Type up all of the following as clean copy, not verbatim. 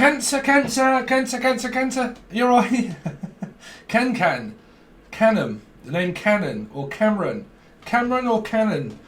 Cancer, cancer, cancer, cancer, cancer. You're right. Canham, the name Cannon or Cameron. Cameron or Cannon.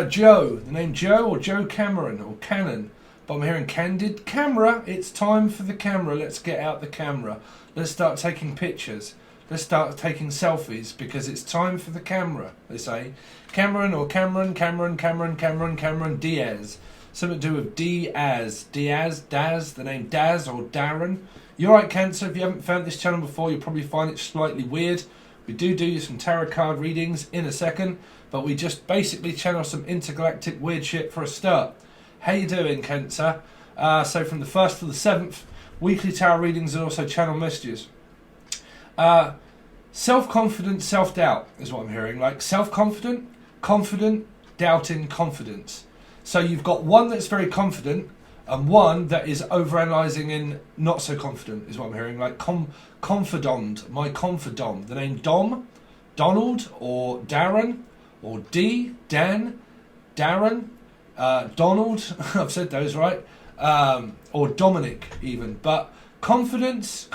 Joe, the name Joe or Joe Cameron or Cannon. But I'm hearing Candid. Camera, it's time for the camera. Let's get out the camera. Let's start taking pictures. Let's start taking selfies because it's time for the camera, they say. Cameron or Cameron, Cameron Diaz. Something to do with Diaz, Daz, the name Daz or Darren. You're right, Cancer. If you haven't found this channel before, you'll probably find it slightly weird. We do some tarot card readings in a second, but we just basically channel some intergalactic weird shit for a start. How you doing, Cancer? So from the 1st to the 7th, weekly tarot readings and also channel messages. Self-confidence, self-doubt is what I'm hearing. Like self-confident, confident, doubting, confidence. So you've got one that's very confident and one that is overanalyzing and not so confident is what I'm hearing. Like confidant, my confidant. The name Dom, Donald or Darren or Dan, Darren, Donald. I've said those right. Or Dominic even. But confidence.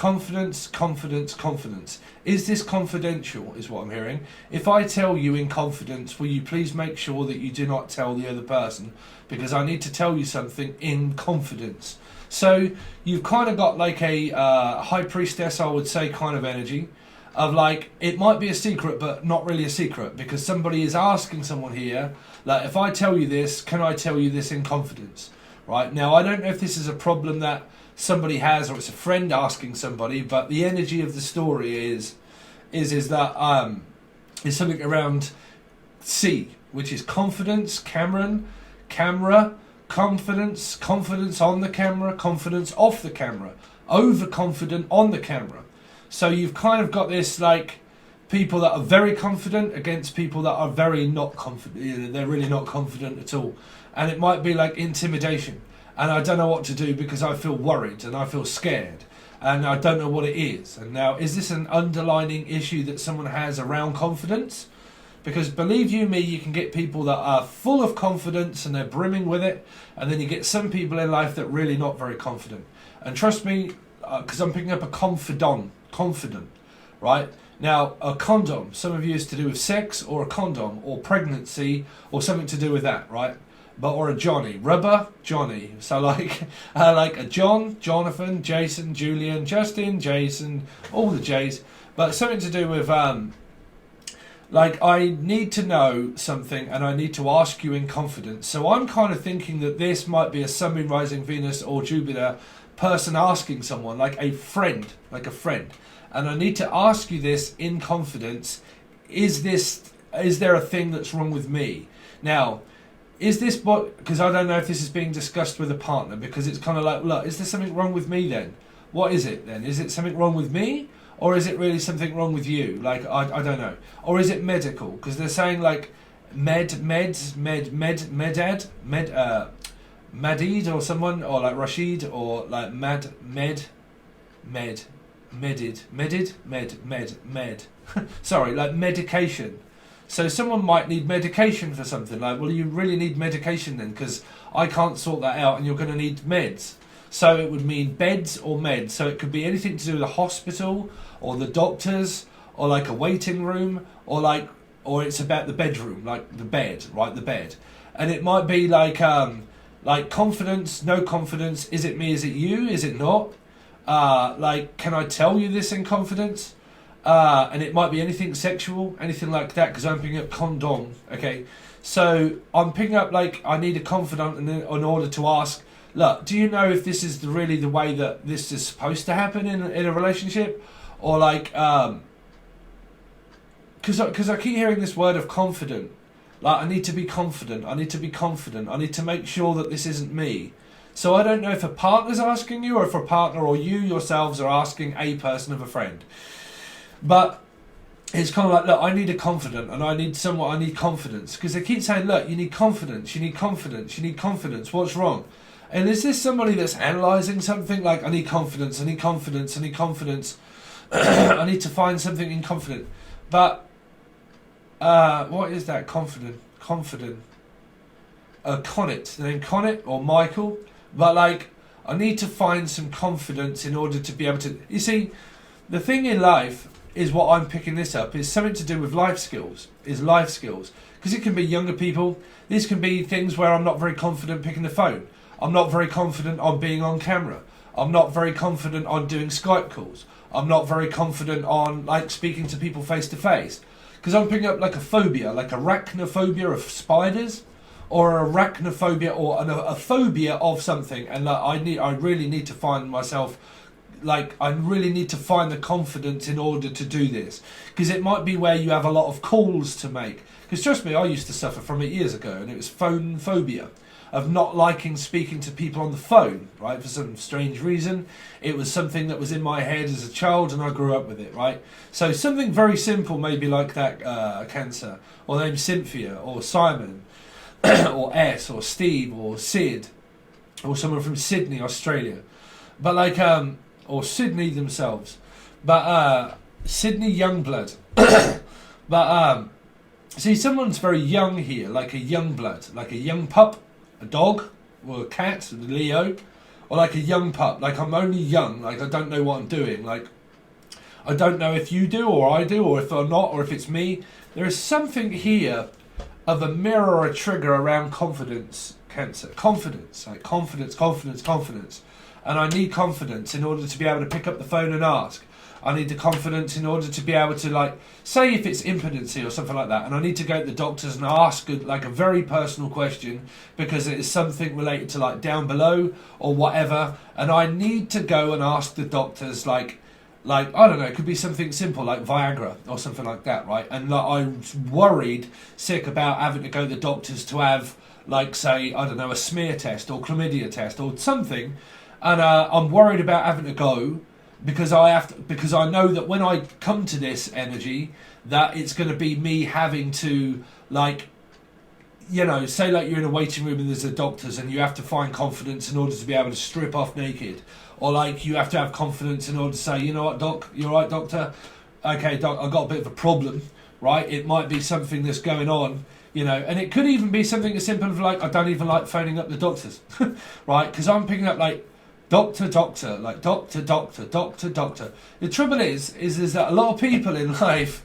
Is this confidential is what I'm hearing. If I tell you in confidence, will you please make sure that you do not tell the other person? Because I need to tell you something in confidence. So you've kind of got like a high priestess, I would say, kind of energy. Of like, it might be a secret, but not really a secret. Because somebody is asking someone here, like, if I tell you this, can I tell you this in confidence? Right? Now, I don't know if this is a problem that somebody has or it's a friend asking somebody, but the energy of the story is that is something around C, which is confidence, camera, confidence on the camera, confidence off the camera, overconfident on the camera. So you've kind of got this like people that are very confident against people that are very not confident. They're really not confident at all, and it might be like intimidation. And I don't know what to do because I feel worried and I feel scared and I don't know what it is. And now, is this an underlying issue that someone has around confidence? Because believe you me, you can get people that are full of confidence and they're brimming with it. And then you get some people in life that are really not very confident. And trust me, because I'm picking up a confident, right? Now, a condom, some of you is to do with sex or a condom or pregnancy or something to do with that, right? But or a Johnny, rubber Johnny. So like a John, Jonathan, Jason, Julian, Justin, Jason, all the J's. But something to do with like I need to know something and I need to ask you in confidence. So I'm kind of thinking that this might be a Sun, Moon, Rising, Venus or Jupiter person asking someone, like a friend. And I need to ask you this in confidence. Is there a thing that's wrong with me? Now, is this because I don't know if this is being discussed with a partner, because it's kind of like, look, is there something wrong with me then? What is it then? Is it something wrong with me? Or is it really something wrong with you? Like, I don't know. Or is it medical? Because they're saying like Madid or someone, or like Rashid, or like Med. Sorry, like medication. So someone might need medication for something. Like, well, you really need medication then, because I can't sort that out and you're going to need meds. So it would mean beds or meds. So it could be anything to do with the hospital or the doctors or like a waiting room or it's about the bedroom, like the bed, right? The bed. And it might be like confidence, no confidence. Is it me? Is it you? Is it not? Like, can I tell you this in confidence? And it might be anything sexual, anything like that, because I'm picking up condom, okay? So I'm picking up, like, I need a confidant in order to ask, look, do you know if this is really the way that this is supposed to happen in a relationship? Or, like, because I keep hearing this word of confident. Like, I need to be confident, I need to make sure that this isn't me. So I don't know if a partner's asking you, or if a partner or you yourselves are asking a person of a friend. But it's kind of like, look, I need a confidant and I need confidence. Because they keep saying, look, you need confidence. What's wrong? And is this somebody that's analysing something? Like, I need confidence. I need to find something in confident. But, what is that? Confident. Connett. The name Connett or Michael. But like, I need to find some confidence in order to be able to... You see, the thing in life is what I'm picking this up is something to do with life skills. Because it can be younger people. These can be things where I'm not very confident picking the phone. I'm not very confident on being on camera. I'm not very confident on doing Skype calls. I'm not very confident on like speaking to people face to face. Because I'm picking up like a phobia, like arachnophobia of spiders, or arachnophobia, or a phobia of something. And like, I really need to find myself, like I really need to find the confidence in order to do this. Because it might be where you have a lot of calls to make. Because trust me, I used to suffer from it years ago, and it was phone phobia. Of not liking speaking to people on the phone, right, for some strange reason. It was something that was in my head as a child, and I grew up with it, right? So something very simple, maybe like that cancer, or name Cynthia, or Simon, or S, or Steve, or Sid, or someone from Sydney, Australia. But like, or Sydney themselves. But Sydney Youngblood. But see, someone's very young here, like a young blood, like a young pup. A dog, or a cat, a Leo, or like a young pup, like I'm only young, like I don't know what I'm doing, like I don't know if you do, or I do, or if I'm not, or if it's me. There is something here of a mirror or a trigger around confidence, Cancer. Confidence, like confidence. And I need confidence in order to be able to pick up the phone and ask. I need the confidence in order to be able to, like, say if it's impotency or something like that, and I need to go to the doctors and ask like a very personal question because it is something related to like down below or whatever, and I need to go and ask the doctors like I don't know, it could be something simple like Viagra or something like that, right? And like, I'm worried, sick about having to go to the doctors to have like, say, I don't know, a smear test or chlamydia test or something, and I'm worried about having to go. Because I know that when I come to this energy, that it's going to be me having to, like, you know, say like you're in a waiting room and there's a doctors and you have to find confidence in order to be able to strip off naked, or like you have to have confidence in order to say, you know what, doc, you're right, doctor. Okay, doc, I've got a bit of a problem, right? It might be something that's going on, you know, and it could even be something as simple as like I don't even like phoning up the doctors, right? Because I'm picking up like. Doctor. The trouble is that a lot of people in life,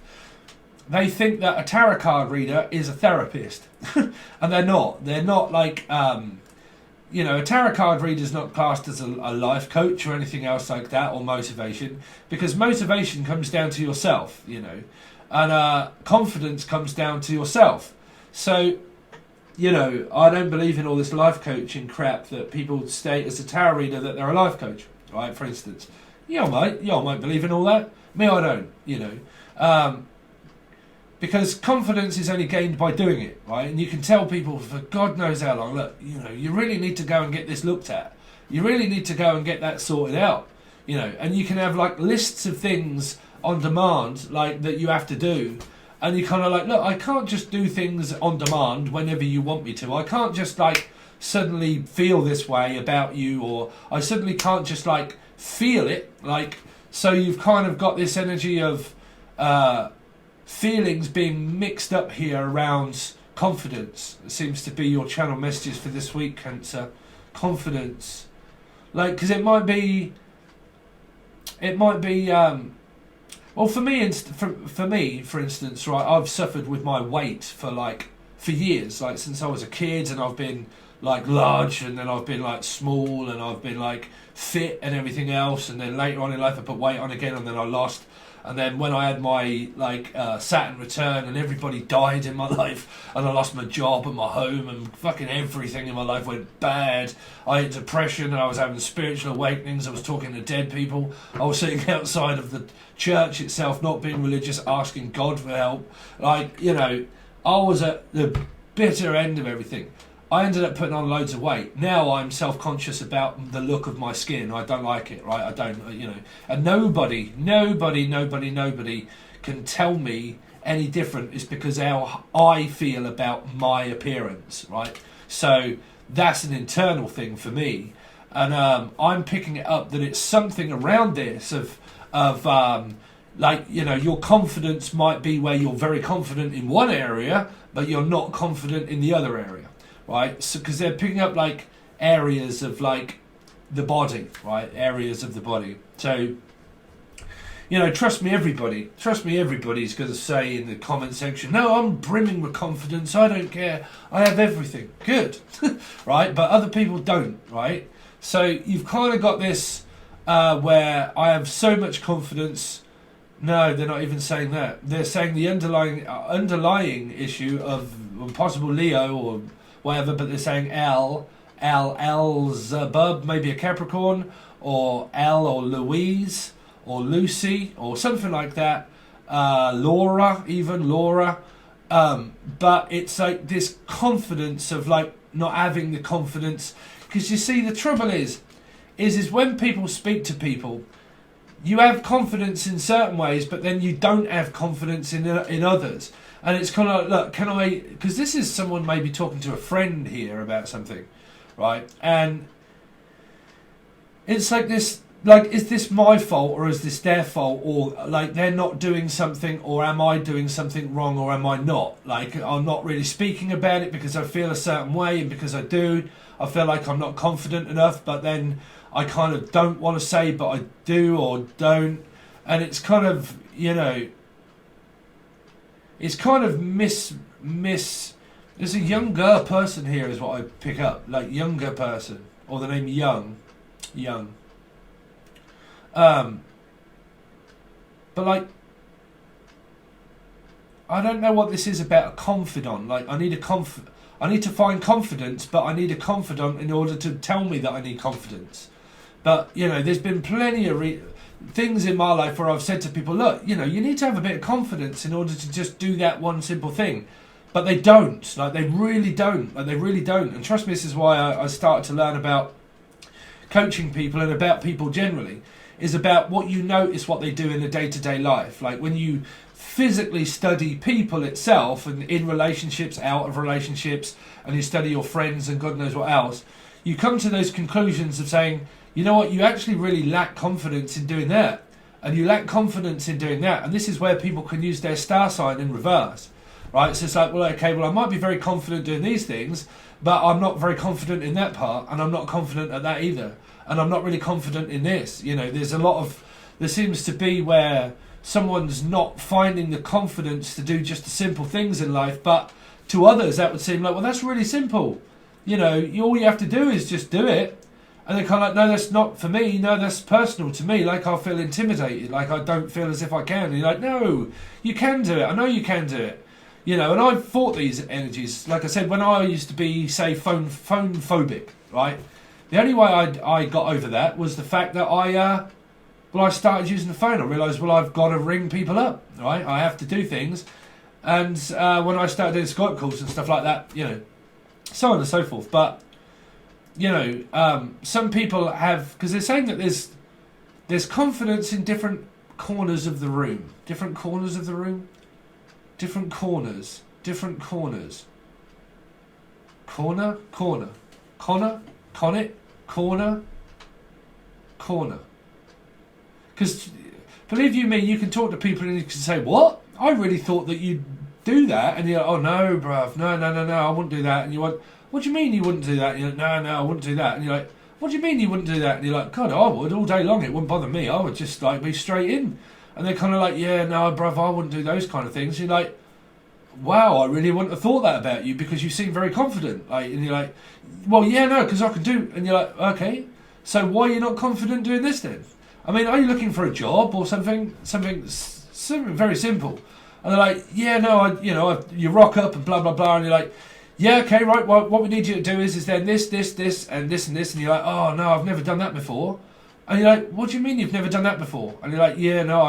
they think that a tarot card reader is a therapist, and they're not. They're not like, you know, a tarot card reader is not classed as a life coach or anything else like that, or motivation, because motivation comes down to yourself, you know, and confidence comes down to yourself. So, you know, I don't believe in all this life coaching crap that people state as a tarot reader that they're a life coach, right? For instance, y'all might believe in all that. Me, I don't, you know, because confidence is only gained by doing it, right? And you can tell people for God knows how long, look, you know, you really need to go and get this looked at. You really need to go and get that sorted out, you know, and you can have like lists of things on demand, like that you have to do. And you kind of like, look, I can't just do things on demand whenever you want me to. I can't just like suddenly feel this way about you, or I suddenly can't just like feel it. Like, so you've kind of got this energy of feelings being mixed up here around confidence. It seems to be your channel messages for this week, Cancer. Confidence. Like, because it might be, well, for me, for instance, right, I've suffered with my weight for years, like since I was a kid, and I've been like large, and then I've been like small, and I've been like fit and everything else, and then later on in life I put weight on again, and then I lost, and then when I had my Saturn return, and everybody died in my life, and I lost my job and my home, and fucking everything in my life went bad. I had depression, and I was having spiritual awakenings. I was talking to dead people. I was sitting outside of the church itself, not being religious, asking God for help. Like, you know, I was at the bitter end of everything. I ended up putting on loads of weight. Now I'm self-conscious about the look of my skin. I don't like it, right? I don't, you know. And nobody can tell me any different. It's because how I feel about my appearance, right? So that's an internal thing for me. And I'm picking it up that it's something around this of like, you know, your confidence might be where you're very confident in one area, but you're not confident in the other area, right? So because they're picking up like areas of like the body, right? Areas of the body. So, you know, trust me, everybody's going to say in the comment section, no, I'm brimming with confidence, I don't care, I have everything. Good, right? But other people don't, right? So you've kind of got this where I have so much confidence. No, they're not even saying that. They're saying the underlying issue of possible Leo or whatever, but they're saying Elzebub, maybe a Capricorn, or L or Louise, or Lucy, or something like that. Laura. But it's like this confidence of like not having the confidence. Because you see, the trouble is when people speak to people, you have confidence in certain ways, but then you don't have confidence in others. And it's kind of like, look, because this is someone maybe talking to a friend here about something, right? And it's like this, like, is this my fault or is this their fault? Or like they're not doing something, or am I doing something wrong, or am I not? Like, I'm not really speaking about it because I feel a certain way, and because I feel like I'm not confident enough, but then I kind of don't want to say, but I do or don't. And it's kind of, you know, it's kind of miss. There's a younger person here is what I pick up, like younger person, or the name young. But like, I don't know what this is about a confidant. Like, I need to find confidence, but I need a confidant in order to tell me that I need confidence. But, you know, there's been plenty of things in my life where I've said to people, look, you know, you need to have a bit of confidence in order to just do that one simple thing. But they don't. Like, they really don't. And trust me, this is why I started to learn about coaching people and about people generally, is about what you notice what they do in a day-to-day life. Like, when you physically study people itself, and in relationships, out of relationships, and you study your friends and God knows what else, you come to those conclusions of saying, you know what, you actually really lack confidence in doing that, and you lack confidence in doing that. And this is where people can use their star sign in reverse, right? So it's like, well, okay, well, I might be very confident doing these things, but I'm not very confident in that part, and I'm not confident at that either, and I'm not really confident in this. You know, there seems to be where someone's not finding the confidence to do just the simple things in life, but to others that would seem like, well, that's really simple. You know, all you have to do is just do it. And they're kind of like, no, that's not for me. No, that's personal to me. Like, I feel intimidated. Like, I don't feel as if I can. And you're like, no, you can do it. I know you can do it. You know, and I've fought these energies. Like I said, when I used to be, say, phone phobic, right? The only way I got over that was the fact that I started using the phone. I realised, well, I've got to ring people up, right? I have to do things. And when I started doing Skype calls and stuff like that, you know, so on and so forth. But, you know, some people have, because they're saying that there's confidence in different corners of the room. Different corners. Corner. Because, believe you me, you can talk to people and you can say, what? I really thought that you'd do that. And you're like, oh no, bruv, no, I wouldn't do that. And you want, what do you mean you wouldn't do that? And you're like, no, I wouldn't do that. And you're like, what do you mean you wouldn't do that? And you're like, God, I would all day long. It wouldn't bother me. I would just like be straight in. And they're kind of like, yeah, no, bruv, I wouldn't do those kind of things. And you're like, wow, I really wouldn't have thought that about you because you seem very confident. Like, and you're like, well, yeah, no, because I can do. And you're like, okay, so why are you not confident doing this then? I mean, are you looking for a job or something very simple? And they're like, yeah, no, you rock up and blah, blah, blah. And you're like, yeah, okay, right, well, what we need you to do is then this, and this. And you're like, oh, no, I've never done that before. And you're like, what do you mean you've never done that before? And you're like, yeah, no,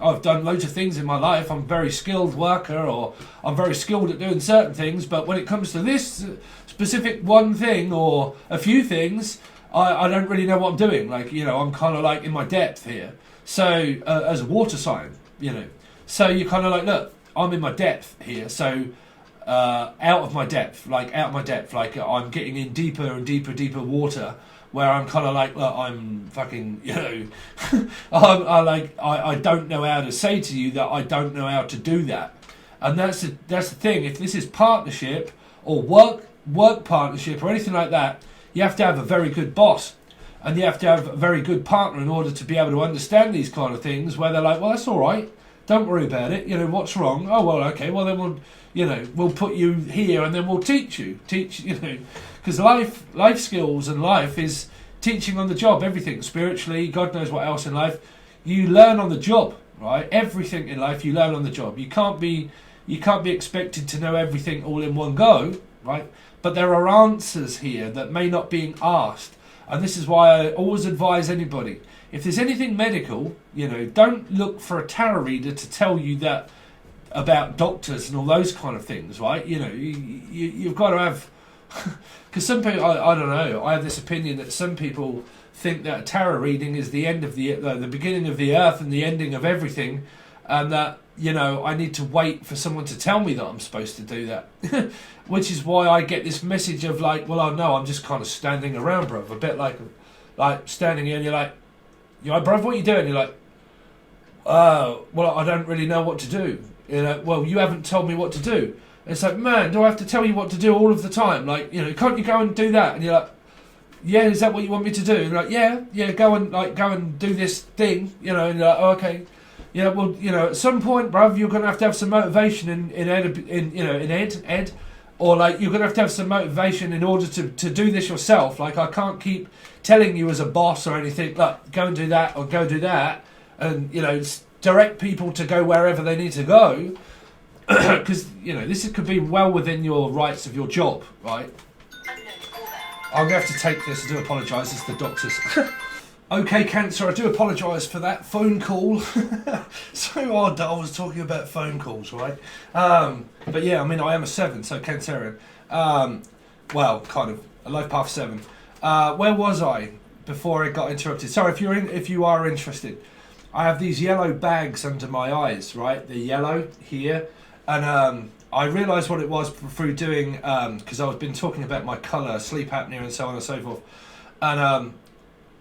I've done loads of things in my life. I'm a very skilled worker, or I'm very skilled at doing certain things. But when it comes to this specific one thing or a few things, I don't really know what I'm doing. Like, you know, I'm kind of like in my depth here. So, as a water sign, you know, so you're kind of like, look, I'm in my depth here. So, out of my depth, like I'm getting in deeper and deeper water, where I'm kind of like, look, I'm fucking, you know, I don't know how to say to you that I don't know how to do that. And that's the thing. If this is partnership or work partnership or anything like that, you have to have a very good boss, and you have to have a very good partner in order to be able to understand these kind of things, where they're like, well, that's all right, don't worry about it, you know, what's wrong? Oh, well, okay, well then we'll put you here and then we'll teach you, because life skills and life is teaching on the job. Everything spiritually, God knows what else in life, you learn on the job, right? Everything in life you learn on the job. You can't be expected to know everything all in one go, right? But there are answers here that may not be asked, and this is why I always advise anybody, if there's anything medical, you know, don't look for a tarot reader to tell you that about doctors and all those kind of things, right? You know, you've got to have, because some people, I don't know, I have this opinion that some people think that a tarot reading is the end of the beginning of the earth and the ending of everything, and that, you know, I need to wait for someone to tell me that I'm supposed to do that. Which is why I get this message of like, well, I know I'm just kind of standing around, bruv, a bit like standing here and you're like, you know, bruv, what are you doing? You're like, well, I don't really know what to do. You know, well, you haven't told me what to do. And it's like, man, do I have to tell you what to do all of the time? Like, you know, can't you go and do that? And you're like, yeah, is that what you want me to do? And you're like, yeah, go and do this thing, you know. And you're like, oh, okay, yeah, well, you know, at some point, bruv, you're gonna have to have some motivation in Ed, or like you're gonna have to have some motivation in order to do this yourself. Like, I can't keep telling you as a boss or anything, like, go and do that or go do that, and, you know, direct people to go wherever they need to go, because, you know, this could be well within your rights of your job, right? I'm going to have to take this. I do apologise, it's the doctors. Okay, Cancer, I do apologise for that phone call. So odd that I was talking about phone calls, right? But yeah, I mean, I am a 7, so Cancerian. Well, kind of, a life path 7. Where was I before it got interrupted? Sorry, if you are interested. I have these yellow bags under my eyes, right? They're yellow here. And I realised what it was through doing, because I've been talking about my colour, sleep apnea and so on and so forth. And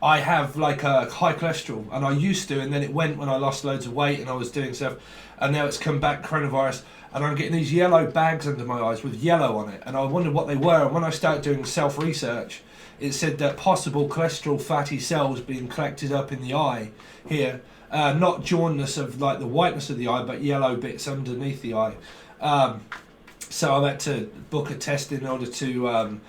I have like a high cholesterol, and I used to, and then it went when I lost loads of weight and I was doing stuff, and now it's come back, coronavirus, and I'm getting these yellow bags under my eyes with yellow on it, and I wondered what they were, and when I started doing self-research, it said that possible cholesterol fatty cells being collected up in the eye here, not jaundice of like the whiteness of the eye, but yellow bits underneath the eye. So I had to book a test in order to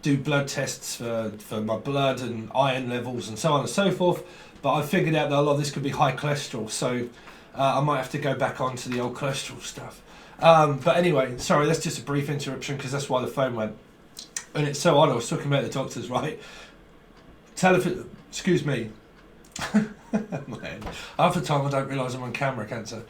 do blood tests for my blood and iron levels and so on and so forth. But I figured out that a lot of this could be high cholesterol, so I might have to go back onto the old cholesterol stuff. But anyway, sorry, that's just a brief interruption because that's why the phone went. And it's so odd, I was talking about the doctors, right? Excuse me. Man, half the time I don't realise I'm on camera, Cancer.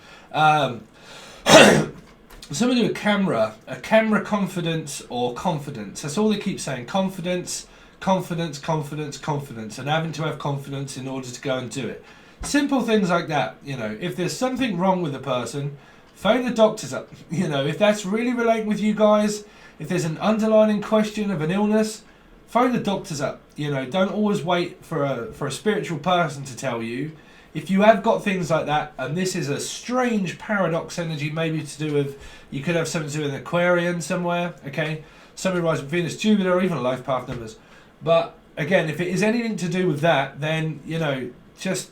Something to do with a camera confidence or confidence. That's all they keep saying, confidence, confidence, confidence, confidence, and having to have confidence in order to go and do it. Simple things like that, you know. If there's something wrong with a person, phone the doctors up. You know, if that's really relating with you guys, if there's an underlying question of an illness, phone the doctors up. You know, don't always wait for a spiritual person to tell you. If you have got things like that, and this is a strange paradox energy, maybe to do with, you could have something to do with an Aquarian somewhere, okay? Something rising Venus, Jupiter, or even life path numbers. But again, if it is anything to do with that, then, you know, just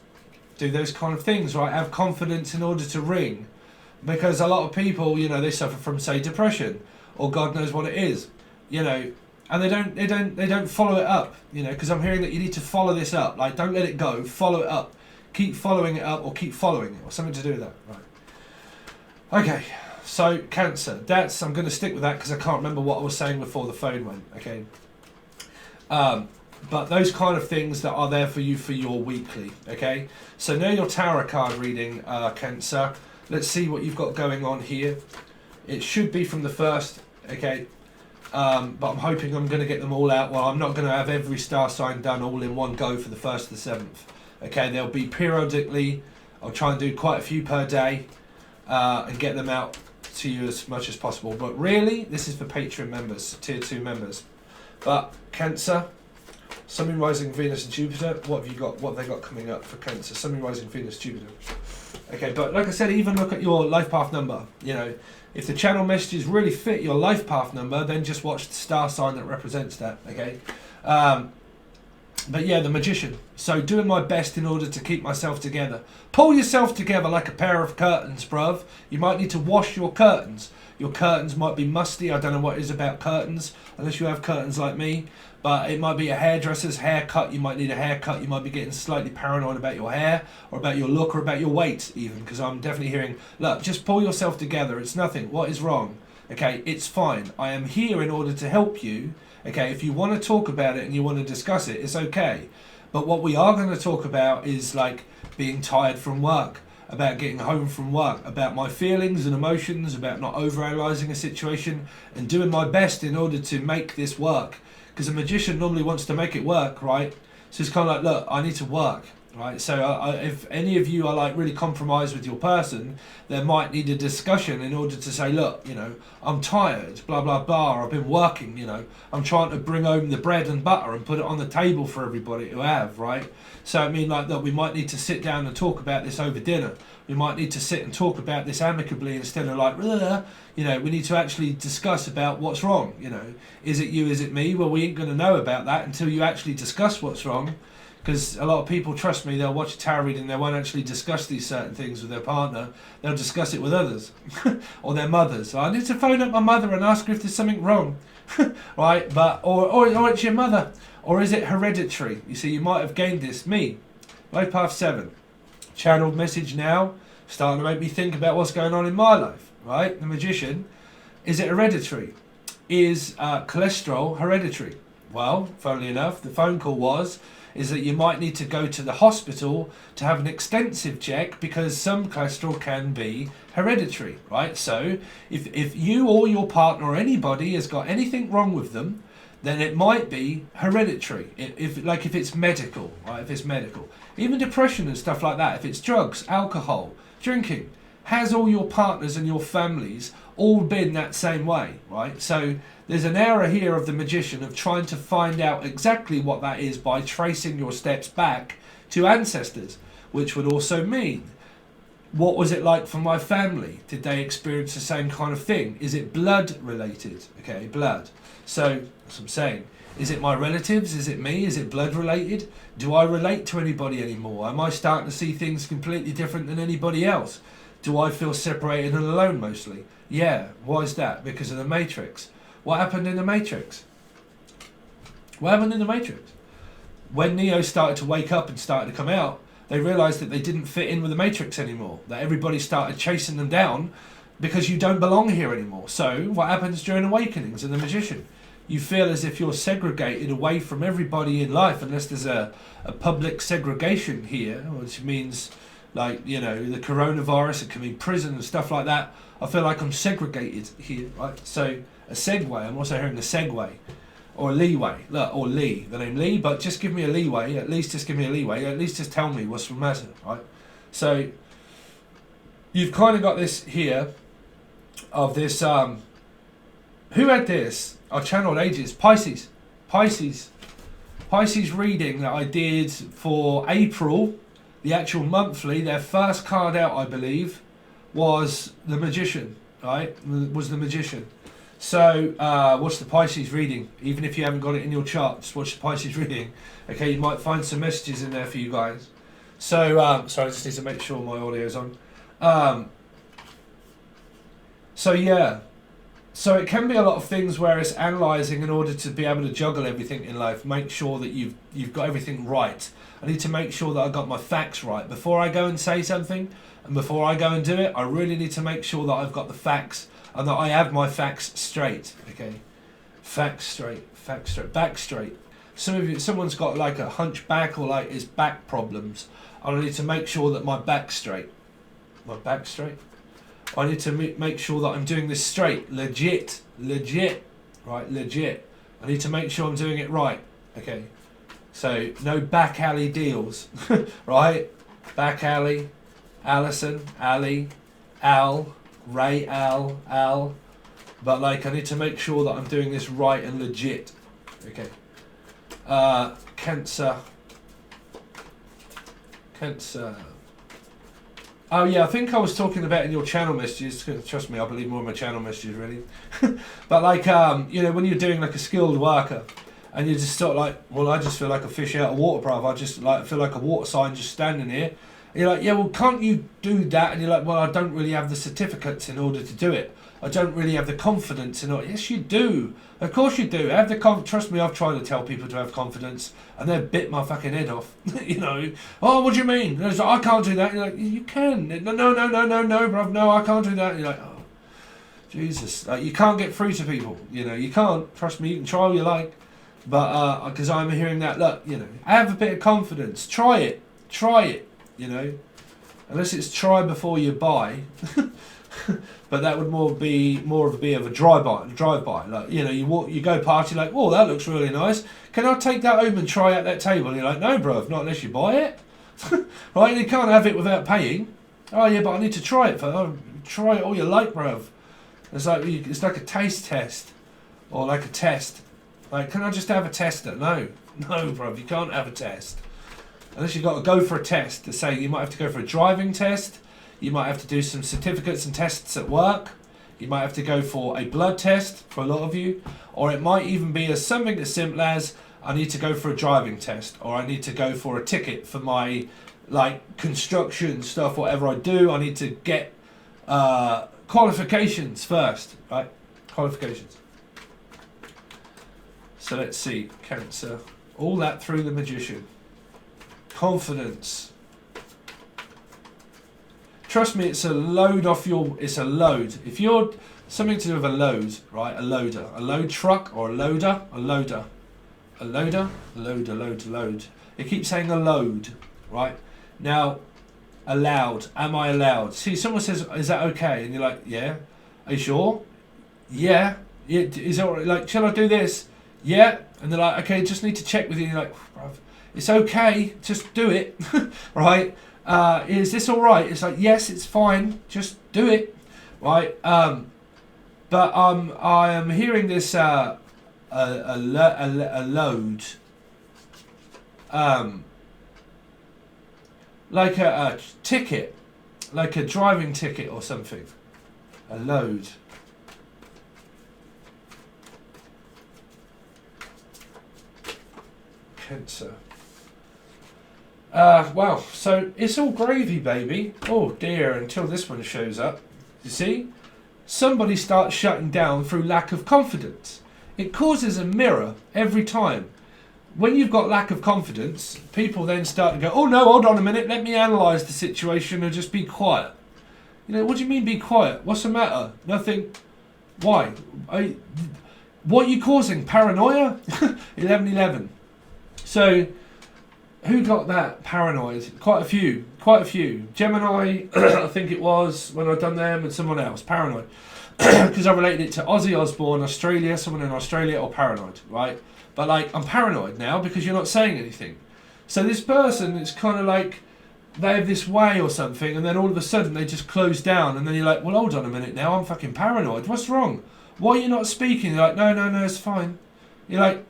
do those kind of things, right? Have confidence in order to ring. Because a lot of people, you know, they suffer from, say, depression, or God knows what it is, you know, and they don't follow it up, you know, because I'm hearing that you need to follow this up. Like, don't let it go, follow it up. Keep following it up, or keep following it, or something to do with that, right? Okay, so Cancer, I'm going to stick with that because I can't remember what I was saying before the phone went, okay? But those kind of things that are there for you for your weekly, okay? So now your tarot card reading, Cancer. Let's see what you've got going on here. It should be from the first, okay? But I'm hoping I'm going to get them all out. Well, I'm not going to have every star sign done all in one go for the 1st to the 7th. Okay, they'll be periodically. I'll try and do quite a few per day and get them out to you as much as possible. But really, this is for Patron members, Tier 2 members. But Cancer, Sun, Moon, Rising, Venus and Jupiter, what have you got? What have they got coming up for Cancer? Sun, Moon, Rising, Venus, Jupiter. Okay, but like I said, even look at your life path number. You know, if the channel messages really fit your life path number, then just watch the star sign that represents that, okay? But yeah, the magician. So doing my best in order to keep myself together. Pull yourself together like a pair of curtains, bruv. You might need to wash your curtains. Your curtains might be musty. I don't know what it is about curtains, unless you have curtains like me. But it might be a hairdresser's haircut. You might need a haircut. You might be getting slightly paranoid about your hair, or about your look, or about your weight even. Because I'm definitely hearing, look, just pull yourself together. It's nothing. What is wrong? Okay, it's fine. I am here in order to help you. Okay, if you want to talk about it and you want to discuss it, it's okay. But what we are going to talk about is like being tired from work, about getting home from work, about my feelings and emotions, about not overanalyzing a situation and doing my best in order to make this work. Because a magician normally wants to make it work, right? So it's kind of like, look, I need to work. Right, so if any of you are like really compromised with your person, they might need a discussion in order to say, look, you know, I'm tired, blah blah blah. I've been working, you know, I'm trying to bring home the bread and butter and put it on the table for everybody to have, right? So I mean, like, look, we might need to sit down and talk about this over dinner. We might need to sit and talk about this amicably instead of like, you know, we need to actually discuss about what's wrong. You know, is it you? Is it me? Well, we ain't going to know about that until you actually discuss what's wrong. Because a lot of people, trust me, they'll watch a tarot reading, they won't actually discuss these certain things with their partner. They'll discuss it with others or their mothers. So I need to phone up my mother and ask her if there's something wrong, right? But or it's your mother, or is it hereditary? You see, you might have gained this. Me, Life Path 7, channeled message now, starting to make me think about what's going on in my life, right? The magician, is it hereditary? Is cholesterol hereditary? Well, funnily enough, the phone call is that you might need to go to the hospital to have an extensive check because some cholesterol can be hereditary, right? So if you or your partner or anybody has got anything wrong with them, then it might be hereditary. If it's medical, right? If it's medical, even depression and stuff like that. If it's drugs, alcohol, drinking, has all your partners and your families all been that same way, right? So there's an error here of the magician of trying to find out exactly what that is by tracing your steps back to ancestors, which would also mean, what was it like for my family? Did they experience the same kind of thing? Is it blood related? Okay, blood. So, that's what I'm saying. Is it my relatives? Is it me? Is it blood related? Do I relate to anybody anymore? Am I starting to see things completely different than anybody else? Do I feel separated and alone mostly? Yeah. Why is that? Because of the Matrix. What happened in the Matrix? What happened in the Matrix? When Neo started to wake up and started to come out, they realised that they didn't fit in with the Matrix anymore. That everybody started chasing them down because you don't belong here anymore. So what happens during awakenings in the magician? You feel as if you're segregated away from everybody in life unless there's a public segregation here, which means, like, you know, the coronavirus, it can be prison and stuff like that. I feel like I'm segregated here, right? So a segue, I'm also hearing a segue or a leeway, look, or Lee, the name Lee, but just give me a leeway, at least just give me a leeway, at least just tell me what's the matter, right? So you've kind of got this here of this, who had this? I channeled ages, Pisces reading that I did for April, the actual monthly, their first card out, I believe, was the Magician, right? Was the Magician. So, watch the Pisces reading. Even if you haven't got it in your chart, just watch the Pisces reading. Okay, you might find some messages in there for you guys. So, sorry, I just need to make sure my audio's on. So, yeah. So it can be a lot of things where it's analysing in order to be able to juggle everything in life. Make sure that you've got everything right. I need to make sure that I got my facts right. Before I go and say something, and before I go and do it, I really need to make sure that I've got the facts, and that I have my facts straight, okay? Facts straight, back straight. Someone's got like a hunchback or like his back problems. I need to make sure that my back's straight. My back's straight. I need to make sure that I'm doing this straight, legit, right, legit. I need to make sure I'm doing it right, okay? So, no back alley deals, right? Back alley, Alison, Ali, Al, Ray, Al. But like, I need to make sure that I'm doing this right and legit, okay? Cancer. Oh yeah, I think I was talking about in your channel messages, trust me, I believe more in my channel messages really. But like, you know, when you're doing like a skilled worker, And you're just sort of like, well, I just feel like a fish out of water, bruv. I just like feel like a water sign just standing here. And you're like, yeah, well, can't you do that? And you're like, well, I don't really have the certificates in order to do it. I don't really have the confidence in order. Yes, you do. Of course you do. Have the trust me, I've tried to tell people to have confidence, and they've bit my fucking head off. You know, oh, what do you mean? Like, I can't do that. And you're like, you can. No, bruv. No, I can't do that. And you're like, oh, Jesus. Like, you can't get through to people. You know, you can't. Trust me, you can try all you like. But because I'm hearing that, look, you know, have a bit of confidence. Try it, you know. Unless it's try before you buy, but that would be more of a drive-by. Like, you know, you go past, you're like, oh, that looks really nice. Can I take that home and try at that table? And you're like, no, bro, not unless you buy it. Right? You can't have it without paying. Oh yeah, but I need to try it. Try it all you like, bro. It's like a taste test, or like a test. Like, can I just have a tester? No, bro, you can't have a test. Unless you've got to go for a test. To say you might have to go for a driving test. You might have to do some certificates and tests at work. You might have to go for a blood test for a lot of you. Or it might even be something as simple as I need to go for a driving test. Or I need to go for a ticket for my like construction stuff, whatever I do. I need to get qualifications first. Right? Qualifications. So let's see. Cancer. All that through the magician. Confidence. Trust me, it's a load. If you're something to do with a load, right? A load truck or a loader. It keeps saying a load, right? Now, allowed. Am I allowed? See, someone says, is that okay? And you're like, yeah. Are you sure? Yeah. Is it all right? Like, shall I do this? Yeah. And they're like, okay, just need to check with you. And you're like, bruv, it's okay, just do it, right? Is this all right? It's like, yes, it's fine, just do it, right? But I am hearing this a load, like a ticket, like a driving ticket or something, a load. Cancer. Well, so it's all gravy, baby. Oh dear, until this one shows up. You see? Somebody starts shutting down through lack of confidence. It causes a mirror every time. When you've got lack of confidence, people then start to go, oh no, hold on a minute, let me analyse the situation and just be quiet. You know, what do you mean be quiet? What's the matter? Nothing. Why? What are you causing? Paranoia? 1111. So, who got that paranoid? Quite a few. Gemini, I think it was, when I'd done them, and someone else, paranoid. Because I related it to Ozzy Osbourne, Australia, someone in Australia, or paranoid, right? But like, I'm paranoid now because you're not saying anything. So this person, it's kind of like, they have this way or something, and then all of a sudden they just close down, and then you're like, well, hold on a minute now, I'm fucking paranoid. What's wrong? Why are you not speaking? You're like, no, it's fine. You're like,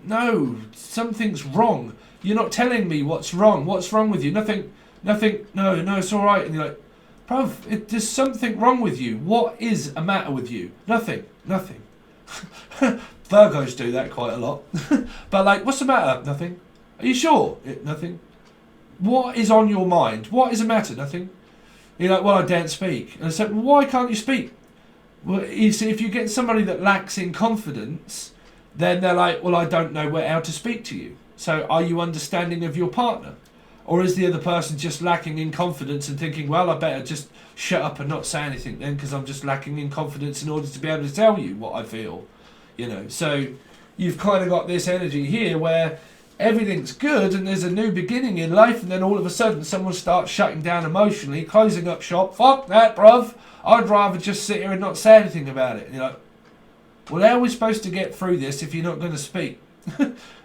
no, something's wrong. You're not telling me what's wrong. What's wrong with you? Nothing, no, it's all right. And you're like, bruv, there's something wrong with you. What is a matter with you? Nothing. Virgos do that quite a lot. But like, what's the matter? Nothing. Are you sure? Nothing. What is on your mind? What is the matter? Nothing. You're like, well, I daren't speak. And I said, well, why can't you speak? Well, you see, if you get somebody that lacks in confidence, then they're like, well, I don't know how to speak to you. So are you understanding of your partner? Or is the other person just lacking in confidence and thinking, well, I better just shut up and not say anything then because I'm just lacking in confidence in order to be able to tell you what I feel? You know, so you've kind of got this energy here where everything's good and there's a new beginning in life, and then all of a sudden someone starts shutting down emotionally, closing up shop. Fuck that, bruv. I'd rather just sit here and not say anything about it. You know, well, how are we supposed to get through this if you're not going to speak?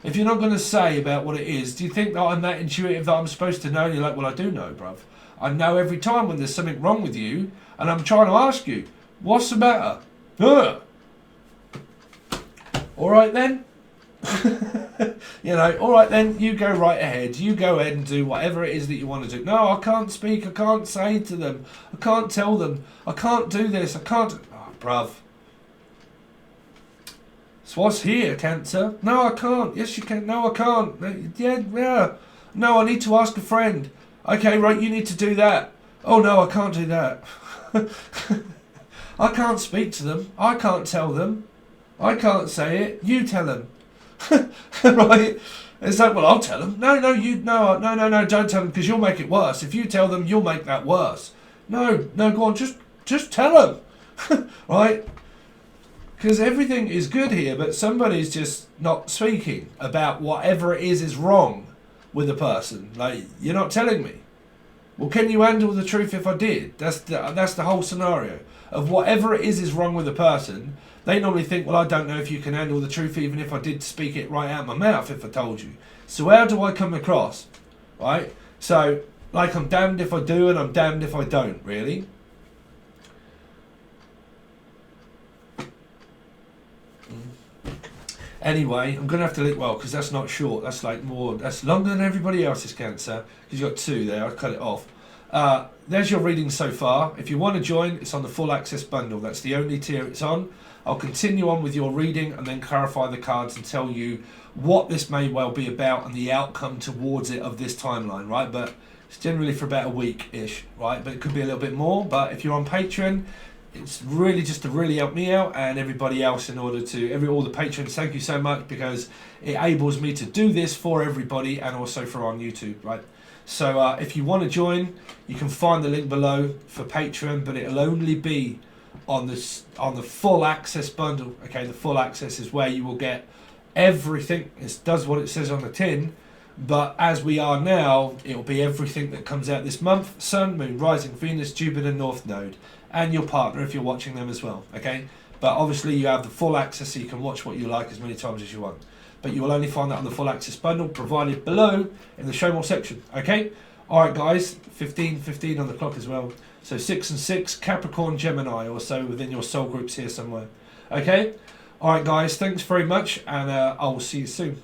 If you're not going to say about what it is, do you think that I'm that intuitive that I'm supposed to know? And you're like, well, I do know, bruv. I know every time when there's something wrong with you, and I'm trying to ask you, what's the matter? All right then. You know, all right then, you go right ahead. You go ahead and do whatever it is that you want to do. No, I can't speak. I can't say to them. I can't tell them. I can't do this. I can't. Oh, bruv. So what's here, Cancer? No, I can't. Yes, you can. No, I can't. No, yeah. No, I need to ask a friend. Okay, right, you need to do that. Oh, no, I can't do that. I can't speak to them. I can't tell them. I can't say it. You tell them. Right? It's like, well, I'll tell them. No, don't tell them because you'll make it worse. If you tell them, you'll make that worse. No, go on, just tell them. Right? Because everything is good here, but somebody's just not speaking about whatever it is wrong with a person. Like, you're not telling me. Well, can you handle the truth if I did? That's the whole scenario of whatever it is wrong with a person. They normally think, well, I don't know if you can handle the truth even if I did speak it right out of my mouth if I told you. So how do I come across? Right? So, like, I'm damned if I do and I'm damned if I don't, really. Anyway, I'm going to have to well, because that's not short. That's like more, that's longer than everybody else's, Cancer. Because you've got 2 there. I'll cut it off. There's your reading so far. If you want to join, it's on the full access bundle. That's the only tier it's on. I'll continue on with your reading and then clarify the cards and tell you what this may well be about and the outcome towards it of this timeline, right? But it's generally for about a week-ish, right? But it could be a little bit more. But if you're on Patreon, it's really just to really help me out and everybody else in order to all the patrons. Thank you so much because it enables me to do this for everybody and also for on YouTube, right? So if you want to join, you can find the link below for Patreon, but it'll only be on the full access bundle. Okay, the full access is where you will get everything. It does what it says on the tin, but as we are now, it'll be everything that comes out this month: Sun, Moon, Rising, Venus, Jupiter, North Node, and your partner if you're watching them as well. Okay, but obviously you have the full access, so you can watch what you like as many times as you want. But you will only find that on the full access bundle provided below in the show more section. Okay, all right, guys. 15 on the clock as well. So 6 and 6, Capricorn, Gemini, or so within your soul groups here somewhere. Okay, all right, guys. Thanks very much, and I will see you soon.